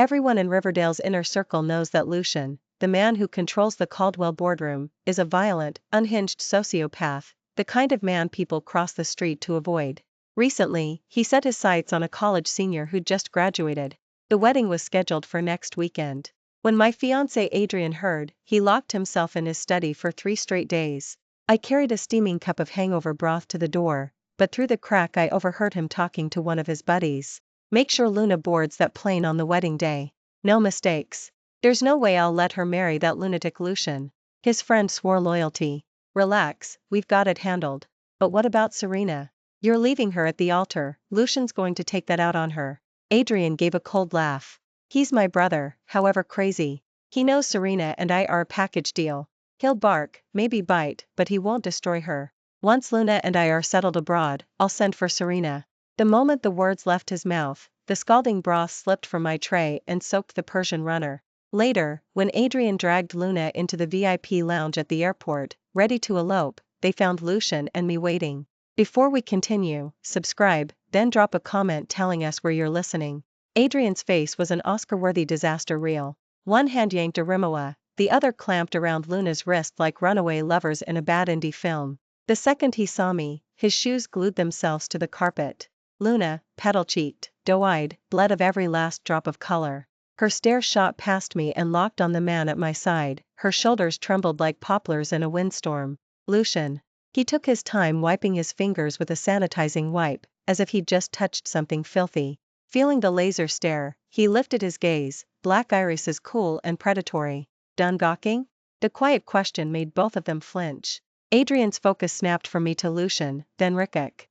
Everyone in Riverdale's inner circle knows that Lucian, the man who controls the Caldwell boardroom, is a violent, unhinged sociopath, the kind of man people cross the street to avoid. Recently, he set his sights on a college senior who'd just graduated. The wedding was scheduled for next weekend. When my fiancé Adrian heard, he locked himself in his study for 3 straight days. I carried a steaming cup of hangover broth to the door, but through the crack I overheard him talking to one of his buddies. Make sure Luna boards that plane on the wedding day. No mistakes. There's no way I'll let her marry that lunatic Lucian. His friend swore loyalty. Relax, we've got it handled. But what about Serena? You're leaving her at the altar. Lucian's going to take that out on her. Adrian gave a cold laugh. He's my brother, however crazy. He knows Serena and I are a package deal. He'll bark, maybe bite, but he won't destroy her. Once Luna and I are settled abroad, I'll send for Serena. The moment the words left his mouth, the scalding broth slipped from my tray and soaked the Persian runner. Later, when Adrian dragged Luna into the VIP lounge at the airport, ready to elope, they found Lucian and me waiting. Before we continue, subscribe, then drop a comment telling us where you're listening. Adrian's face was an Oscar-worthy disaster reel. One hand yanked a Rimowa, the other clamped around Luna's wrist like runaway lovers in a bad indie film. The second he saw me, his shoes glued themselves to the carpet. Luna, petal-cheeked, doe-eyed, bled of every last drop of color. Her stare shot past me and locked on the man at my side, her shoulders trembled like poplars in a windstorm. Lucian. He took his time wiping his fingers with a sanitizing wipe, as if he'd just touched something filthy. Feeling the laser stare, he lifted his gaze, black irises cool and predatory. Done gawking? The quiet question made both of them flinch. Adrian's focus snapped from me to Lucian, then Rickek.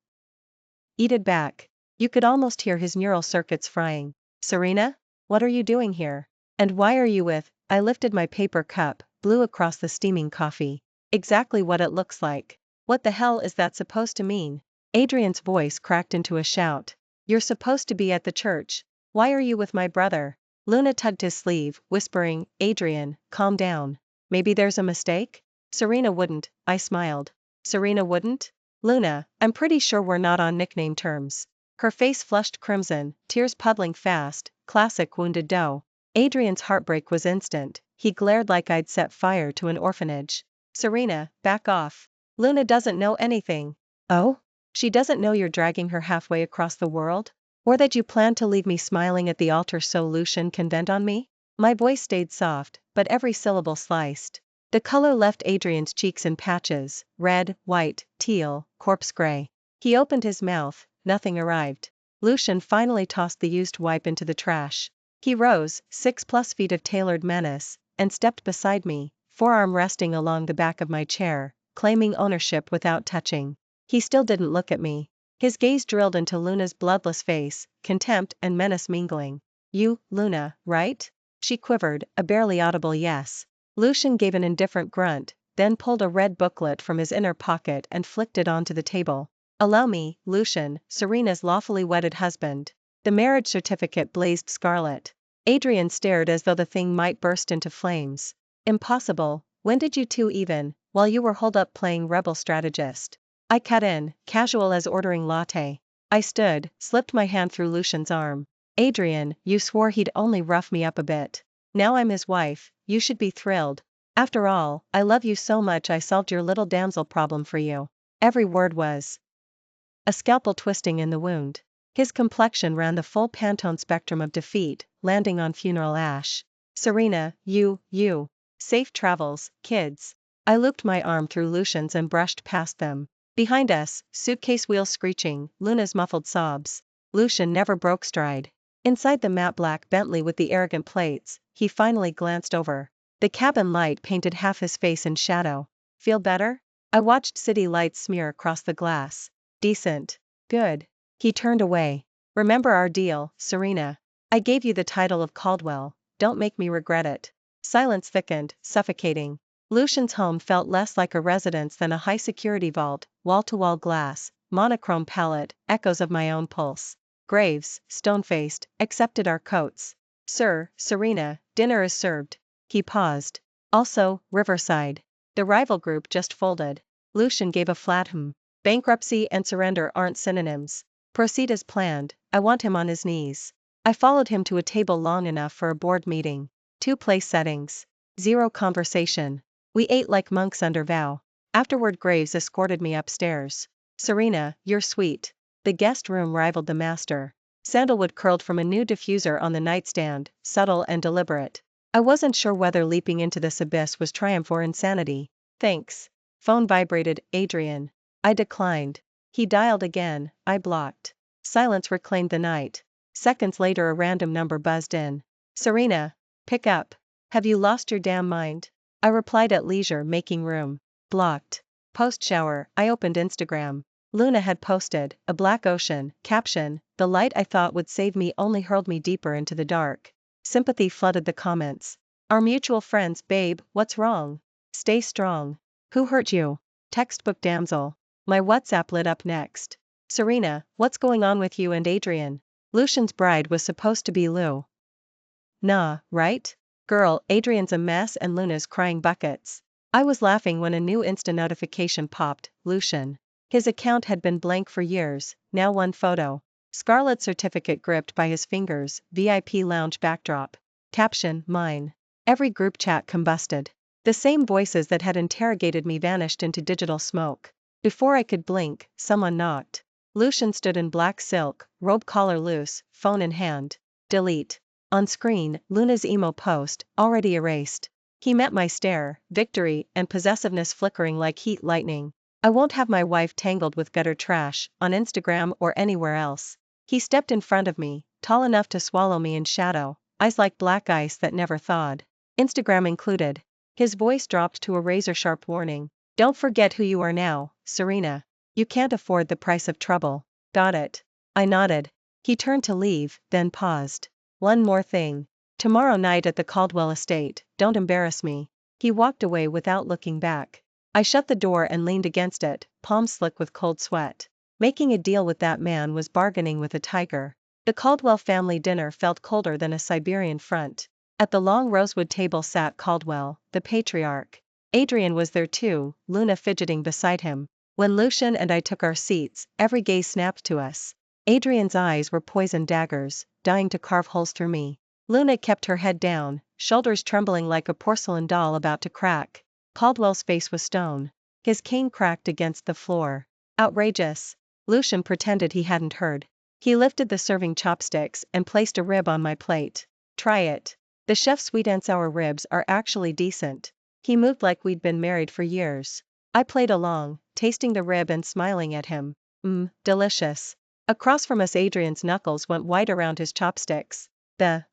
Eated back. You could almost hear his neural circuits frying. Serena? What are you doing here? And why are you with? I lifted my paper cup, blew across the steaming coffee. Exactly what it looks like. What the hell is that supposed to mean? Adrian's voice cracked into a shout. You're supposed to be at the church. Why are you with my brother? Luna tugged his sleeve, whispering, Adrian, calm down. Maybe there's a mistake? Serena wouldn't, I smiled. Serena wouldn't? Luna, I'm pretty sure we're not on nickname terms. Her face flushed crimson, tears puddling fast, classic wounded doe. Adrian's heartbreak was instant, he glared like I'd set fire to an orphanage. Serena, back off. Luna doesn't know anything. Oh? She doesn't know you're dragging her halfway across the world? Or that you plan to leave me smiling at the altar so Lucian can vent on me? My voice stayed soft, but every syllable sliced. The color left Adrian's cheeks in patches, red, white, teal, corpse gray. He opened his mouth, nothing arrived. Lucian finally tossed the used wipe into the trash. He rose, 6+ feet of tailored menace, and stepped beside me, forearm resting along the back of my chair, claiming ownership without touching. He still didn't look at me. His gaze drilled into Luna's bloodless face, contempt and menace mingling. You, Luna, right? She quivered, a barely audible yes. Lucian gave an indifferent grunt, then pulled a red booklet from his inner pocket and flicked it onto the table. Allow me, Lucian, Serena's lawfully wedded husband. The marriage certificate blazed scarlet. Adrian stared as though the thing might burst into flames. Impossible. When did you two even? While you were holed up playing rebel strategist. I cut in, casual as ordering latte. I stood, slipped my hand through Lucian's arm. Adrian, you swore he'd only rough me up a bit. Now I'm his wife, you should be thrilled. After all, I love you so much I solved your little damsel problem for you. Every word was a scalpel twisting in the wound. His complexion ran the full Pantone spectrum of defeat, landing on funeral ash. Serena, you. Safe travels, kids. I looped my arm through Lucian's and brushed past them. Behind us, suitcase wheels screeching, Luna's muffled sobs. Lucian never broke stride. Inside the matte black Bentley with the arrogant plates, he finally glanced over. The cabin light painted half his face in shadow. Feel better? I watched city lights smear across the glass. Decent. Good. He turned away. Remember our deal, Serena. I gave you the title of Caldwell. Don't make me regret it. Silence thickened, suffocating. Lucian's home felt less like a residence than a high-security vault, wall-to-wall glass, monochrome palette, echoes of my own pulse. Graves, stone-faced, accepted our coats. Sir, Serena, dinner is served. He paused. Also, Riverside. The rival group just folded. Lucian gave a flat hm. Bankruptcy and surrender aren't synonyms. Proceed as planned, I want him on his knees. I followed him to a table long enough for a board meeting. 2 place settings. 0 conversation. We ate like monks under vow. Afterward Graves escorted me upstairs. Serena, you're sweet. The guest room rivaled the master. Sandalwood curled from a new diffuser on the nightstand, subtle and deliberate. I wasn't sure whether leaping into this abyss was triumph or insanity. Thanks. Phone vibrated. Adrian. I declined. He dialed again. I blocked. Silence reclaimed the night. Seconds later a random number buzzed in. Serena. Pick up. Have you lost your damn mind? I replied at leisure, making room. Blocked. Post-shower, I opened Instagram. Luna had posted, a black ocean, caption, the light I thought would save me only hurled me deeper into the dark. Sympathy flooded the comments. Our mutual friends, babe, what's wrong? Stay strong. Who hurt you? Textbook damsel. My WhatsApp lit up next. Serena, what's going on with you and Adrian? Lucian's bride was supposed to be Lou. Nah, right? Girl, Adrian's a mess and Luna's crying buckets. I was laughing when a new Insta notification popped, Lucian. His account had been blank for years, now one photo. Scarlet certificate gripped by his fingers, VIP lounge backdrop. Caption, mine. Every group chat combusted. The same voices that had interrogated me vanished into digital smoke. Before I could blink, someone knocked. Lucian stood in black silk, robe collar loose, phone in hand. Delete. On screen, Luna's emo post, already erased. He met my stare, victory and possessiveness flickering like heat lightning. I won't have my wife tangled with gutter trash, on Instagram or anywhere else. He stepped in front of me, tall enough to swallow me in shadow, eyes like black ice that never thawed. Instagram included. His voice dropped to a razor-sharp warning. Don't forget who you are now, Serena. You can't afford the price of trouble. Got it. I nodded. He turned to leave, then paused. One more thing. Tomorrow night at the Caldwell estate, don't embarrass me. He walked away without looking back. I shut the door and leaned against it, palms slick with cold sweat. Making a deal with that man was bargaining with a tiger. The Caldwell family dinner felt colder than a Siberian front. At the long rosewood table sat Caldwell, the patriarch. Adrian was there too, Luna fidgeting beside him. When Lucian and I took our seats, every gaze snapped to us. Adrian's eyes were poison daggers, dying to carve holes through me. Luna kept her head down, shoulders trembling like a porcelain doll about to crack. Caldwell's face was stone. His cane cracked against the floor. Outrageous. Lucian pretended he hadn't heard. He lifted the serving chopsticks and placed a rib on my plate. Try it. The chef's sweet and sour ribs are actually decent. He moved like we'd been married for years. I played along, tasting the rib and smiling at him. Delicious. Across from us Adrian's knuckles went white around his chopsticks. The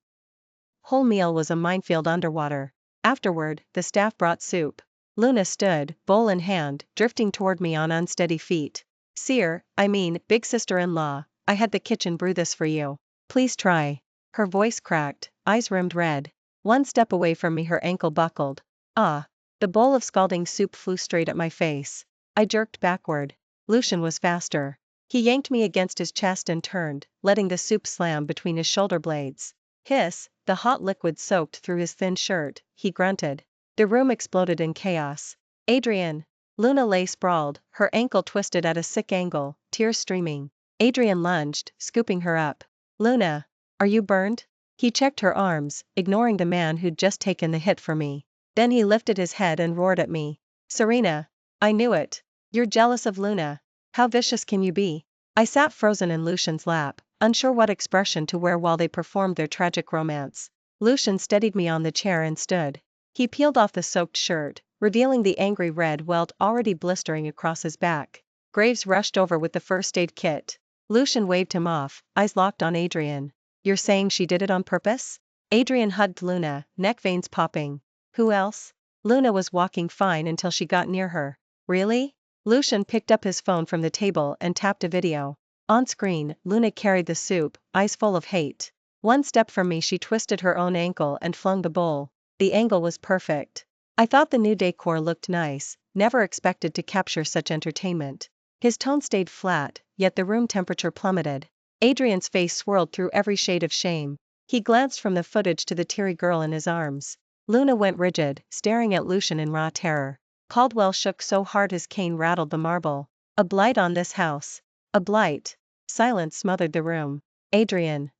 whole meal was a minefield underwater. Afterward, the staff brought soup. Luna stood, bowl in hand, drifting toward me on unsteady feet. Big sister-in-law, I had the kitchen brew this for you. Please try. Her voice cracked, eyes rimmed red. One step away from me her ankle buckled. Ah! The bowl of scalding soup flew straight at my face. I jerked backward. Lucian was faster. He yanked me against his chest and turned, letting the soup slam between his shoulder blades. Hiss, the hot liquid soaked through his thin shirt, he grunted. The room exploded in chaos. Adrian! Luna lay sprawled, her ankle twisted at a sick angle, tears streaming. Adrian lunged, scooping her up. Luna! Are you burned? He checked her arms, ignoring the man who'd just taken the hit for me. Then he lifted his head and roared at me. Serena! I knew it. You're jealous of Luna. How vicious can you be? I sat frozen in Lucian's lap, unsure what expression to wear while they performed their tragic romance. Lucian steadied me on the chair and stood. He peeled off the soaked shirt, revealing the angry red welt already blistering across his back. Graves rushed over with the first aid kit. Lucian waved him off, eyes locked on Adrian. You're saying she did it on purpose? Adrian hugged Luna, neck veins popping. Who else? Luna was walking fine until she got near her. Really? Lucian picked up his phone from the table and tapped a video. On screen, Luna carried the soup, eyes full of hate. One step from me she twisted her own ankle and flung the bowl. The angle was perfect. I thought the new decor looked nice, never expected to capture such entertainment. His tone stayed flat, yet the room temperature plummeted. Adrian's face swirled through every shade of shame. He glanced from the footage to the teary girl in his arms. Luna went rigid, staring at Lucian in raw terror. Caldwell shook so hard his cane rattled the marble. A blight on this house. A blight. Silence smothered the room. Adrian.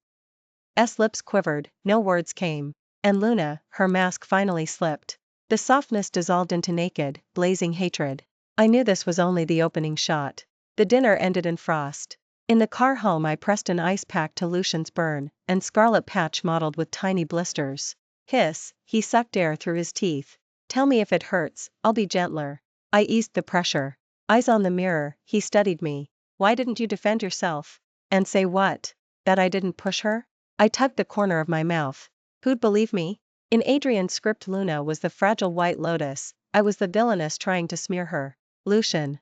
Lips quivered, no words came. And Luna, her mask finally slipped. The softness dissolved into naked, blazing hatred. I knew this was only the opening shot. The dinner ended in frost. In the car home I pressed an ice pack to Lucian's burn, and scarlet patch mottled with tiny blisters. Hiss, he sucked air through his teeth. Tell me if it hurts, I'll be gentler. I eased the pressure. Eyes on the mirror, he studied me. Why didn't you defend yourself? And say what? That I didn't push her? I tugged the corner of my mouth. Who'd believe me? In Adrian's script Luna was the fragile white lotus, I was the villainess trying to smear her. Lucian.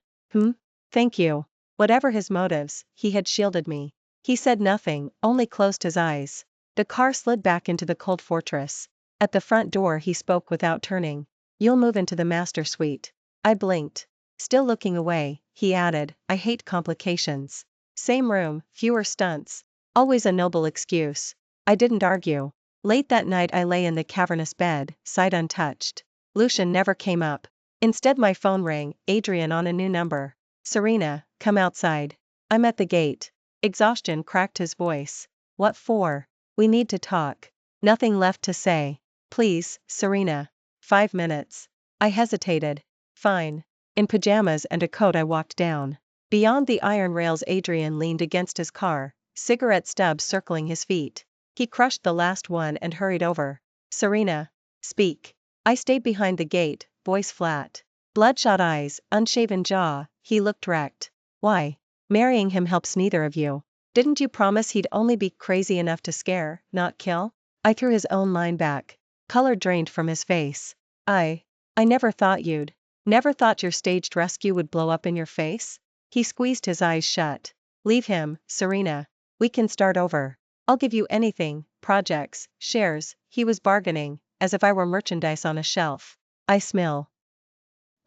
Thank you. Whatever his motives, he had shielded me. He said nothing, only closed his eyes. The car slid back into the cold fortress. At the front door he spoke without turning. You'll move into the master suite. I blinked. Still looking away, he added, I hate complications. Same room, fewer stunts. Always a noble excuse. I didn't argue. Late that night I lay in the cavernous bed, side untouched. Lucian never came up. Instead my phone rang, Adrian on a new number. Serena, come outside. I'm at the gate. Exhaustion cracked his voice. What for? We need to talk. Nothing left to say. Please, Serena. 5 minutes. I hesitated. Fine. In pajamas and a coat I walked down. Beyond the iron rails Adrian leaned against his car, cigarette stubs circling his feet. He crushed the last one and hurried over. Serena. Speak. I stayed behind the gate, voice flat. Bloodshot eyes, unshaven jaw, he looked wrecked. Why? Marrying him helps neither of you. Didn't you promise he'd only be crazy enough to scare, not kill? I threw his own line back. Color drained from his face. I never thought you'd. Never thought your staged rescue would blow up in your face? He squeezed his eyes shut. Leave him, Serena. We can start over. I'll give you anything, projects, shares, he was bargaining, as if I were merchandise on a shelf. I smell.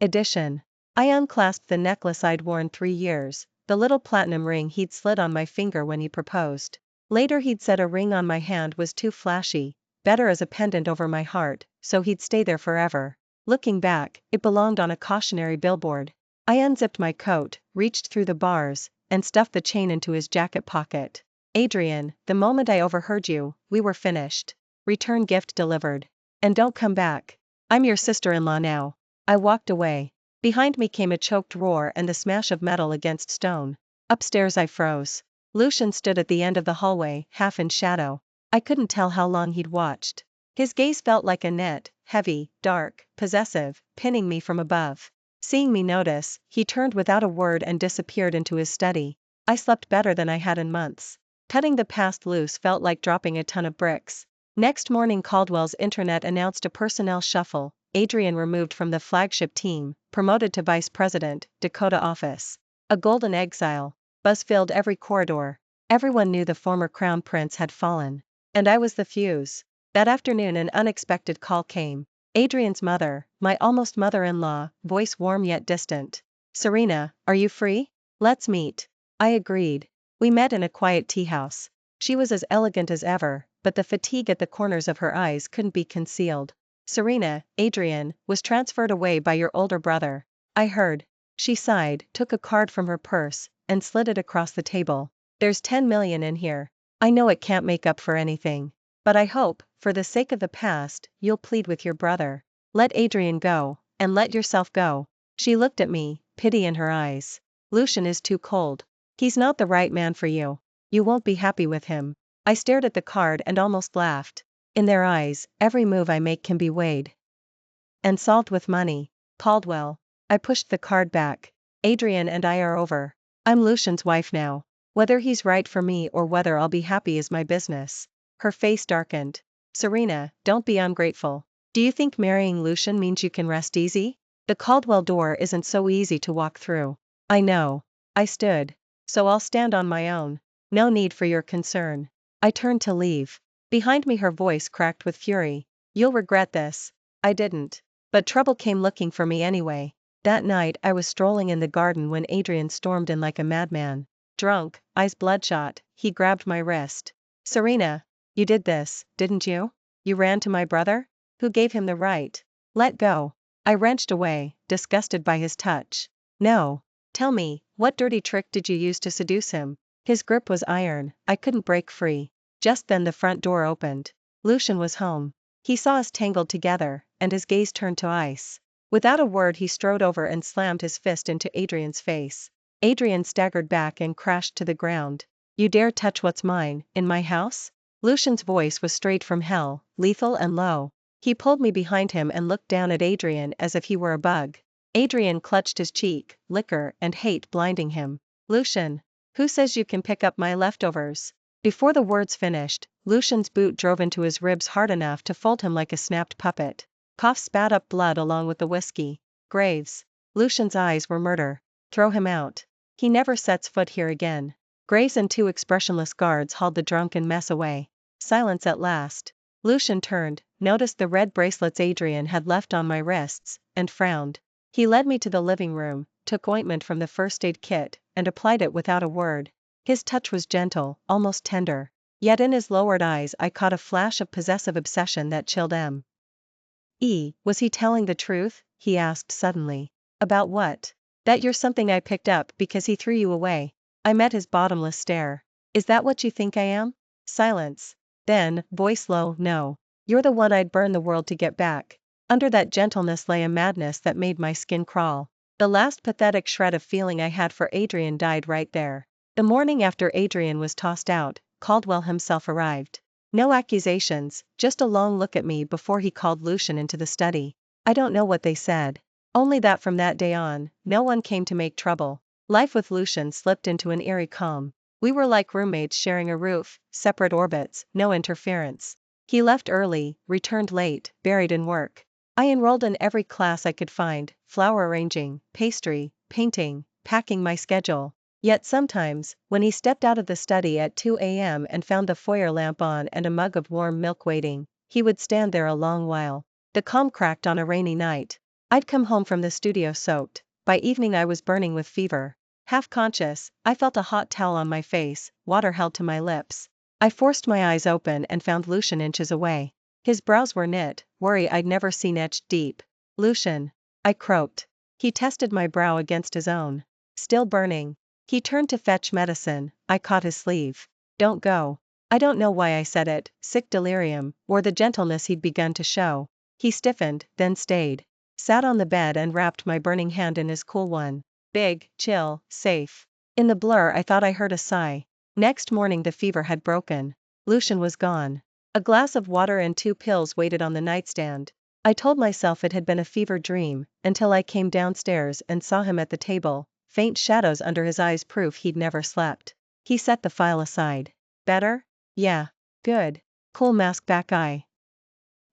Edition. I unclasped the necklace I'd worn 3 years, the little platinum ring he'd slid on my finger when he proposed. Later he'd said a ring on my hand was too flashy, better as a pendant over my heart, so he'd stay there forever. Looking back, it belonged on a cautionary billboard. I unzipped my coat, reached through the bars, and stuffed the chain into his jacket pocket. Adrian, the moment I overheard you, we were finished. Return gift delivered. And don't come back. I'm your sister-in-law now. I walked away. Behind me came a choked roar and the smash of metal against stone. Upstairs I froze. Lucian stood at the end of the hallway, half in shadow. I couldn't tell how long he'd watched. His gaze felt like a net, heavy, dark, possessive, pinning me from above. Seeing me notice, he turned without a word and disappeared into his study. I slept better than I had in months. Cutting the past loose felt like dropping a ton of bricks. Next morning Caldwell's internet announced a personnel shuffle. Adrian removed from the flagship team, promoted to vice president, Dakota office. A golden exile. Buzz filled every corridor. Everyone knew the former crown prince had fallen. And I was the fuse. That afternoon an unexpected call came. Adrian's mother, my almost mother-in-law, voice warm yet distant. Serena, are you free? Let's meet. I agreed. We met in a quiet tea house. She was as elegant as ever, but the fatigue at the corners of her eyes couldn't be concealed. Serena, Adrian, was transferred away by your older brother. I heard. She sighed, took a card from her purse, and slid it across the table. There's 10 million in here. I know it can't make up for anything. But I hope, for the sake of the past, you'll plead with your brother. Let Adrian go, and let yourself go. She looked at me, pity in her eyes. Lucian is too cold. He's not the right man for you. You won't be happy with him. I stared at the card and almost laughed. In their eyes, every move I make can be weighed and solved with money. Caldwell. I pushed the card back. Adrian and I are over. I'm Lucian's wife now. Whether he's right for me or whether I'll be happy is my business. Her face darkened. Serena, don't be ungrateful. Do you think marrying Lucian means you can rest easy? The Caldwell door isn't so easy to walk through. I know. I stood. So I'll stand on my own. No need for your concern. I turned to leave. Behind me her voice cracked with fury. You'll regret this. I didn't. But trouble came looking for me anyway. That night I was strolling in the garden when Adrian stormed in like a madman. Drunk, eyes bloodshot, he grabbed my wrist. Serena, you did this, didn't you? You ran to my brother? Who gave him the right? Let go. I wrenched away, disgusted by his touch. No. Tell me, what dirty trick did you use to seduce him? His grip was iron, I couldn't break free. Just then the front door opened. Lucian was home. He saw us tangled together, and his gaze turned to ice. Without a word he strode over and slammed his fist into Adrian's face. Adrian staggered back and crashed to the ground. "You dare touch what's mine, in my house?" Lucian's voice was straight from hell, lethal and low. He pulled me behind him and looked down at Adrian as if he were a bug. Adrian clutched his cheek, liquor and hate blinding him. "Lucian, who says you can pick up my leftovers?" Before the words finished, Lucian's boot drove into his ribs hard enough to fold him like a snapped puppet. Cough spat up blood along with the whiskey. "Graves." Lucian's eyes were murder. "Throw him out. He never sets foot here again." Graves and two expressionless guards hauled the drunken mess away. Silence at last. Lucian turned, noticed the red bracelets Adrian had left on my wrists, and frowned. He led me to the living room, took ointment from the first aid kit, and applied it without a word. His touch was gentle, almost tender. Yet in his lowered eyes I caught a flash of possessive obsession that chilled me. Was he telling the truth? He asked suddenly. "About what?" "That you're something I picked up because he threw you away." I met his bottomless stare. "Is that what you think I am?" Silence. Then, voice low, "No. You're the one I'd burn the world to get back." Under that gentleness lay a madness that made my skin crawl. The last pathetic shred of feeling I had for Adrian died right there. The morning after Adrian was tossed out, Caldwell himself arrived. No accusations, just a long look at me before he called Lucian into the study. I don't know what they said. Only that from that day on, no one came to make trouble. Life with Lucian slipped into an eerie calm. We were like roommates sharing a roof, separate orbits, no interference. He left early, returned late, buried in work. I enrolled in every class I could find, flower arranging, pastry, painting, packing my schedule. Yet sometimes, when he stepped out of the study at 2 a.m. and found the foyer lamp on and a mug of warm milk waiting, he would stand there a long while. The calm cracked on a rainy night. I'd come home from the studio soaked. By evening I was burning with fever. Half conscious, I felt a hot towel on my face, water held to my lips. I forced my eyes open and found Lucian inches away. His brows were knit, worry I'd never seen etched deep. "Lucian," I croaked. He tested my brow against his own. Still burning. He turned to fetch medicine. I caught his sleeve. "Don't go." I don't know why I said it, sick delirium, or the gentleness he'd begun to show. He stiffened, then stayed. Sat on the bed and wrapped my burning hand in his cool one. Big, chill, safe. In the blur I thought I heard a sigh. Next morning the fever had broken. Lucian was gone. A glass of water and 2 pills waited on the nightstand. I told myself it had been a fever dream, until I came downstairs and saw him at the table, faint shadows under his eyes proof he'd never slept. He set the file aside. "Better?" "Yeah. Good." Cool mask back eye.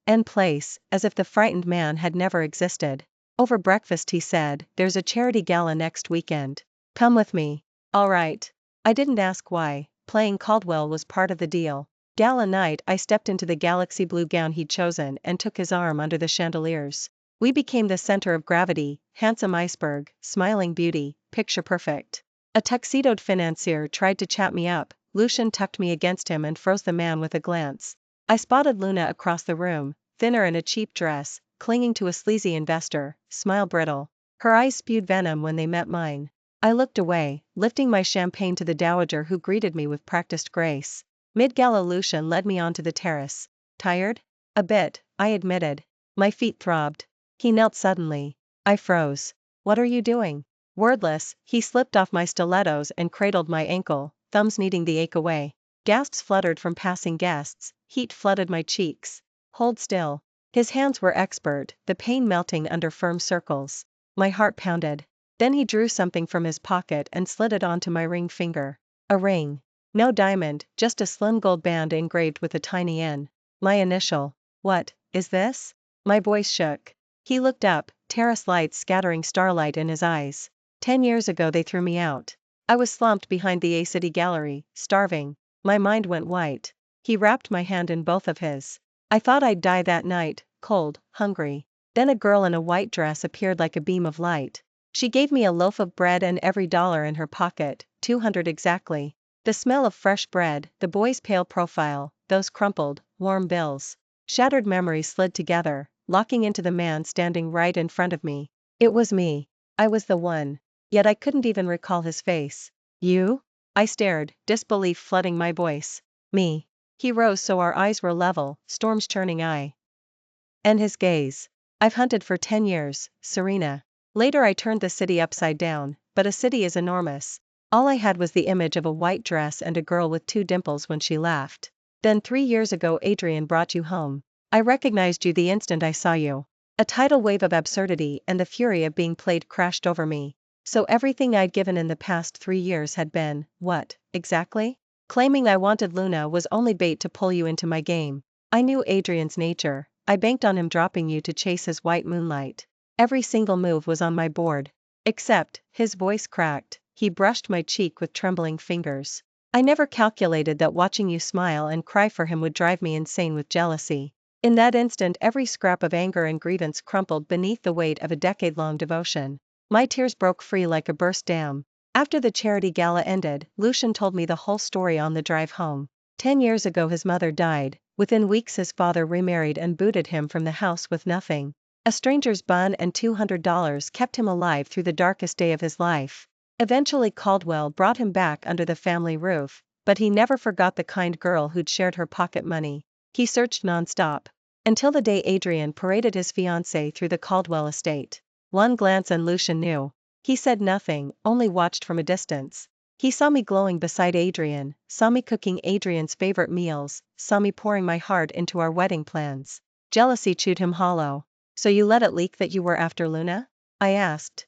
And place, as if the frightened man had never existed. Over breakfast he said, "There's a charity gala next weekend. Come with me." "All right." I didn't ask why. Playing Caldwell was part of the deal. Gala night I stepped into the galaxy blue gown he'd chosen and took his arm under the chandeliers. We became the center of gravity, handsome iceberg, smiling beauty, picture perfect. A tuxedoed financier tried to chat me up. Lucian tucked me against him and froze the man with a glance. I spotted Luna across the room, thinner in a cheap dress, clinging to a sleazy investor, smile brittle. Her eyes spewed venom when they met mine. I looked away, lifting my champagne to the dowager who greeted me with practiced grace. Mid-gala Lucian led me onto the terrace. "Tired?" "A bit," I admitted. My feet throbbed. He knelt suddenly. I froze. "What are you doing?" Wordless, he slipped off my stilettos and cradled my ankle, thumbs kneading the ache away. Gasps fluttered from passing guests, heat flooded my cheeks. "Hold still." His hands were expert, the pain melting under firm circles. My heart pounded. Then he drew something from his pocket and slid it onto my ring finger. A ring. No diamond, just a slim gold band engraved with a tiny N. My initial. "What is this?" My voice shook. He looked up, terrace lights scattering starlight in his eyes. 10 years ago they threw me out. I was slumped behind the A-City gallery, starving. My mind went white. He wrapped my hand in both of his. I thought I'd die that night, cold, hungry. Then a girl in a white dress appeared like a beam of light. She gave me a loaf of bread and every dollar in her pocket, 200 exactly. The smell of fresh bread, the boy's pale profile, those crumpled, warm bills. Shattered memories slid together, locking into the man standing right in front of me. It was me. I was the one. Yet I couldn't even recall his face. "You?" I stared, disbelief flooding my voice. "Me." He rose so our eyes were level, storms churning and his gaze. I've hunted for 10 years, Serena. Later I turned the city upside down, but a city is enormous. All I had was the image of a white dress and a girl with 2 dimples when she laughed. Then 3 years ago Adrian brought you home. I recognized you the instant I saw you. A tidal wave of absurdity and the fury of being played crashed over me. So everything I'd given in the past 3 years had been, what, exactly? Claiming I wanted Luna was only bait to pull you into my game. I knew Adrian's nature. I banked on him dropping you to chase his white moonlight. Every single move was on my board. Except, his voice cracked, he brushed my cheek with trembling fingers. I never calculated that watching you smile and cry for him would drive me insane with jealousy. In that instant every scrap of anger and grievance crumpled beneath the weight of a decade-long devotion. My tears broke free like a burst dam. After the charity gala ended, Lucian told me the whole story on the drive home. 10 years ago his mother died. Within weeks his father remarried and booted him from the house with nothing. A stranger's bun and $200 kept him alive through the darkest day of his life. Eventually Caldwell brought him back under the family roof, but he never forgot the kind girl who'd shared her pocket money. He searched non-stop. Until the day Adrian paraded his fiancé through the Caldwell estate. One glance and Lucian knew. He said nothing, only watched from a distance. He saw me glowing beside Adrian, saw me cooking Adrian's favorite meals, saw me pouring my heart into our wedding plans. Jealousy chewed him hollow. So you let it leak that you were after Luna? I asked.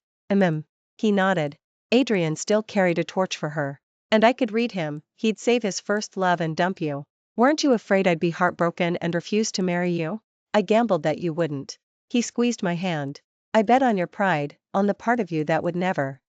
He nodded. Adrian still carried a torch for her. And I could read him, he'd save his first love and dump you. Weren't you afraid I'd be heartbroken and refuse to marry you? I gambled that you wouldn't. He squeezed my hand. I bet on your pride, on the part of you that would never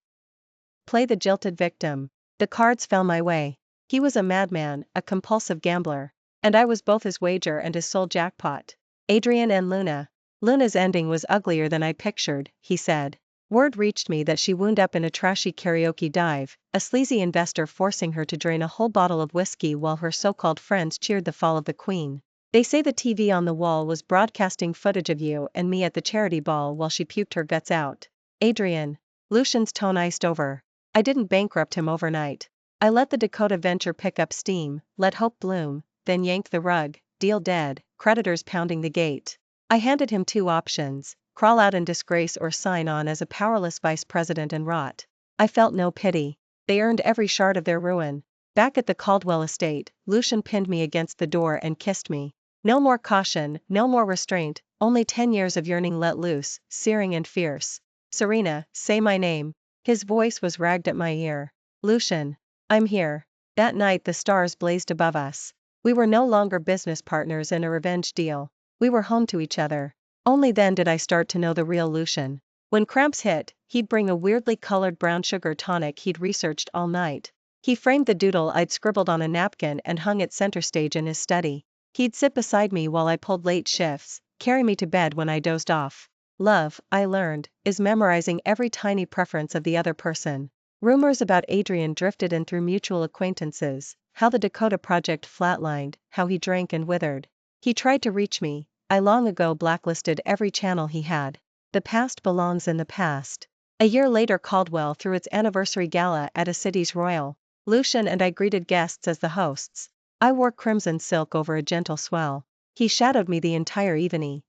play the jilted victim. The cards fell my way. He was a madman, a compulsive gambler. And I was both his wager and his sole jackpot. Adrian and Luna. Luna's ending was uglier than I pictured, he said. Word reached me that she wound up in a trashy karaoke dive, a sleazy investor forcing her to drain a whole bottle of whiskey while her so-called friends cheered the fall of the queen. They say the TV on the wall was broadcasting footage of you and me at the charity ball while she puked her guts out. Adrian. Lucian's tone iced over. I didn't bankrupt him overnight. I let the Dakota venture pick up steam, let hope bloom, then yank the rug, deal dead, creditors pounding the gate. I handed him 2 options. Crawl out in disgrace or sign on as a powerless vice president and rot. I felt no pity. They earned every shard of their ruin. Back at the Caldwell estate, Lucian pinned me against the door and kissed me. No more caution, no more restraint, only 10 years of yearning let loose, searing and fierce. Serena, say my name. His voice was ragged at my ear. Lucian. I'm here. That night the stars blazed above us. We were no longer business partners in a revenge deal. We were home to each other. Only then did I start to know the real Lucian. When cramps hit, he'd bring a weirdly colored brown sugar tonic he'd researched all night. He framed the doodle I'd scribbled on a napkin and hung it center stage in his study. He'd sit beside me while I pulled late shifts, carry me to bed when I dozed off. Love, I learned, is memorizing every tiny preference of the other person. Rumors about Adrian drifted in through mutual acquaintances, how the Dakota project flatlined, how he drank and withered. He tried to reach me. I long ago blacklisted every channel he had. The past belongs in the past. A year later Caldwell threw its anniversary gala at a city's royal. Lucian and I greeted guests as the hosts. I wore crimson silk over a gentle swell. He shadowed me the entire evening.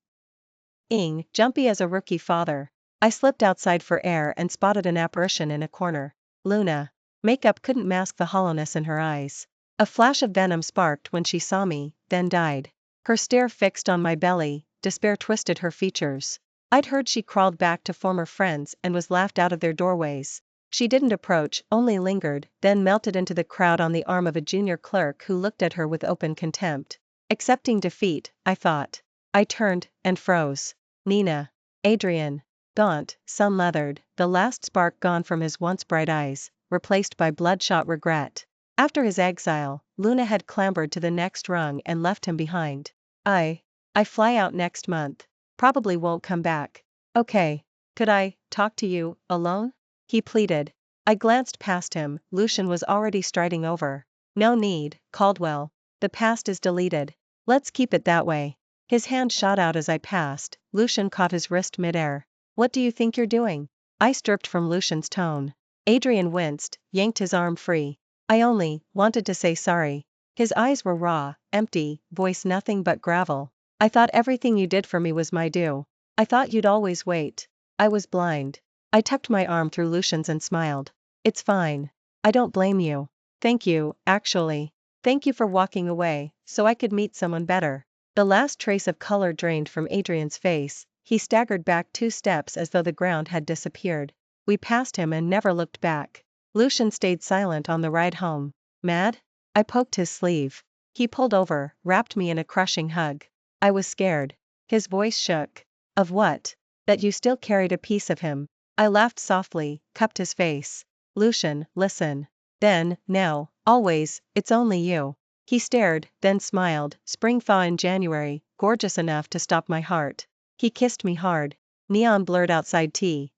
Jumpy as a rookie father. I slipped outside for air and spotted an apparition in a corner. Luna. Makeup couldn't mask the hollowness in her eyes. A flash of venom sparked when she saw me, then died. Her stare fixed on my belly, despair twisted her features. I'd heard she crawled back to former friends and was laughed out of their doorways. She didn't approach, only lingered, then melted into the crowd on the arm of a junior clerk who looked at her with open contempt. Accepting defeat, I thought. I turned, and froze. Nina. Adrian. Gaunt, sun-leathered, the last spark gone from his once bright eyes, replaced by bloodshot regret. After his exile, Luna had clambered to the next rung and left him behind. I fly out next month. Probably won't come back. Okay. Could I talk to you alone? He pleaded. I glanced past him. Lucian was already striding over. No need, Caldwell. The past is deleted. Let's keep it that way. His hand shot out as I passed. Lucian caught his wrist midair. What do you think you're doing? I stripped from Lucian's tone. Adrian winced, yanked his arm free. I only wanted to say sorry. His eyes were raw, empty, voice nothing but gravel. I thought everything you did for me was my due. I thought you'd always wait. I was blind. I tucked my arm through Lucian's and smiled. It's fine. I don't blame you. Thank you, actually. Thank you for walking away, so I could meet someone better. The last trace of color drained from Adrian's face, he staggered back 2 steps as though the ground had disappeared. We passed him and never looked back. Lucian stayed silent on the ride home. Mad? I poked his sleeve. He pulled over, wrapped me in a crushing hug. I was scared. His voice shook. Of what? That you still carried a piece of him. I laughed softly, cupped his face. Lucian, listen. Then, now, always, it's only you. He stared, then smiled. Spring thaw in January, gorgeous enough to stop my heart. He kissed me hard. Neon blurred outside T.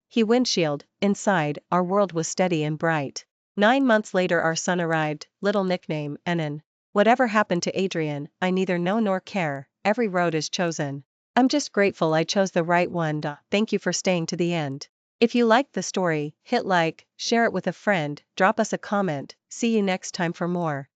He windshield, inside, our world was steady and bright. 9 months later our son arrived, little nickname, Enon. Whatever happened to Adrian, I neither know nor care, every road is chosen. I'm just grateful I chose the right one. Thank you for staying to the end. If you liked the story, hit like, share it with a friend, drop us a comment, see you next time for more.